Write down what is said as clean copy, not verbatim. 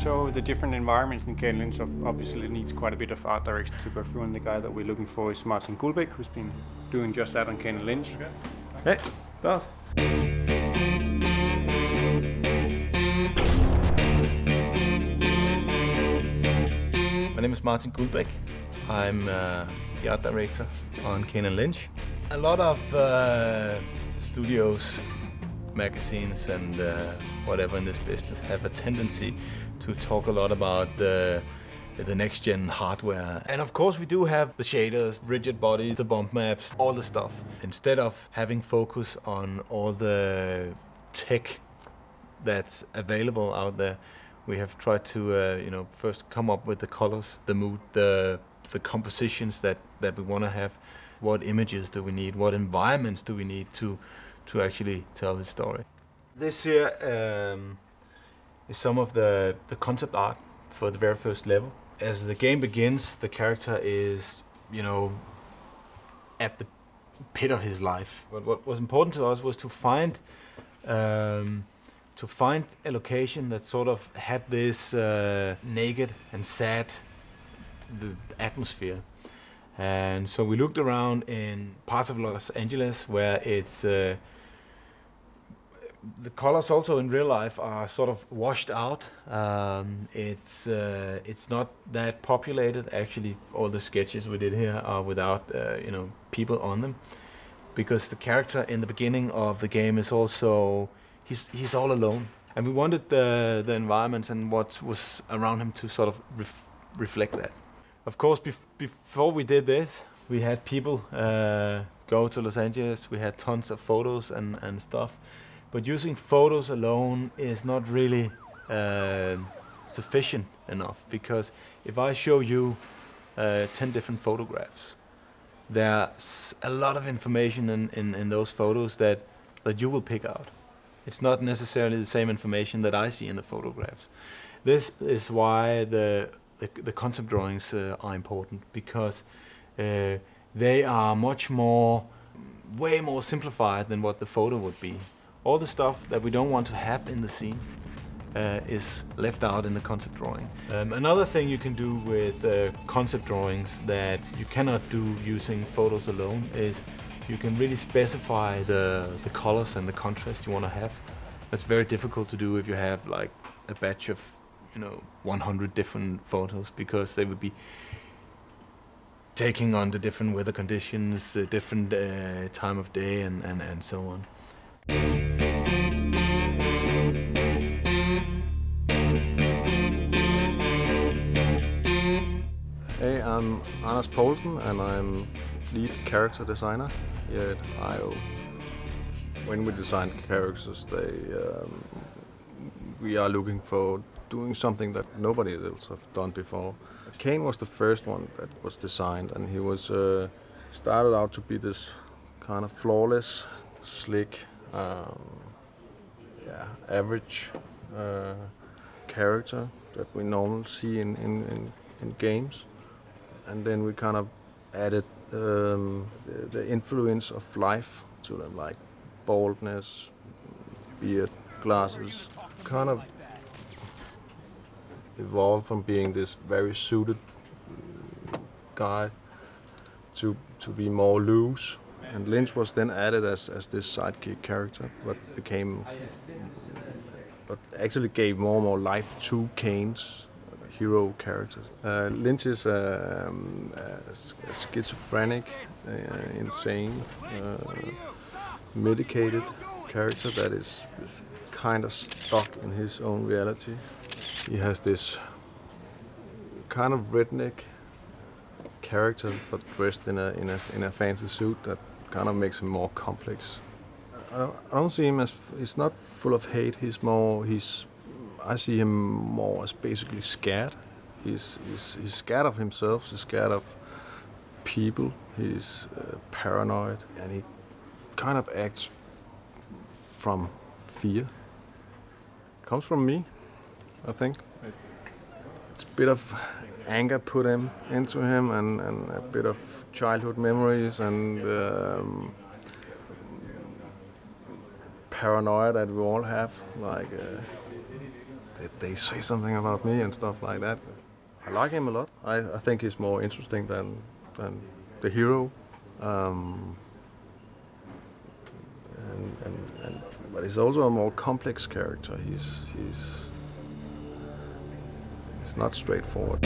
So the different environments in KANE&LYNCH obviously needs quite a bit of art direction to go through, and the guy that we're looking for is Martin Gullbæk, who's been doing just that on KANE&LYNCH. Hey, Lars. My name is Martin Gullbæk. I'm the art director on KANE&LYNCH. A lot of studios, magazines and whatever in this business have a tendency to talk a lot about the next-gen hardware. And of course we do have the shaders, rigid body, the bump maps, all the stuff. Instead of having focus on all the tech that's available out there, we have tried to first come up with the colors, the mood, the compositions that we want to have. What images do we need? What environments do we need to actually tell the story? This here is some of the concept art for the very first level. As the game begins, the character is, at the pit of his life. But what was important to us was to find a location that sort of had this naked and sad atmosphere. And so we looked around in parts of Los Angeles where it's the colors also in real life are sort of washed out. It's not that populated. Actually, all the sketches we did here are without people on them, because the character in the beginning of the game is also he's all alone, and we wanted the environments and what was around him to sort of reflect that. Of course, before we did this, we had people go to Los Angeles. We had tons of photos and stuff. But using photos alone is not really sufficient enough, because if I show you 10 different photographs, there's a lot of information in those photos that you will pick out. It's not necessarily the same information that I see in the photographs. This is why the concept drawings are important, because they are way more simplified than what the photo would be. All the stuff that we don't want to have in the scene is left out in the concept drawing. Another thing you can do with concept drawings that you cannot do using photos alone is you can really specify the colors and the contrast you want to have. That's very difficult to do if you have like a batch of 100 different photos, because they would be taking on the different weather conditions, different time of day and so on. Hey, I'm Anders Poulsen and I'm lead character designer here at IO. When we design characters, we are looking for doing something that nobody else have done before. Kane was the first one that was designed, and he was started out to be this kind of flawless, slick, average character that we normally see in games, and then we kind of added the influence of life to them, like baldness, beard, glasses, kind of evolved from being this very suited guy to be more loose. And Lynch was then added as this sidekick character, but actually gave more and more life to Kane's hero characters. Lynch is a schizophrenic, insane, medicated character that is kind of stuck in his own reality. He has this kind of redneck character, but dressed in a fancy suit that kind of makes him more complex. I don't see him as, he's not full of hate. I see him more as basically scared. He's scared of himself. He's scared of people. He's paranoid, and he kind of acts from fear. Comes from me, I think. It's a bit of anger put into him, and a bit of childhood memories, and paranoia that we all have. Like did they say something about me and stuff like that. I like him a lot. I think he's more interesting than the hero. But he's also a more complex character. He's not straightforward.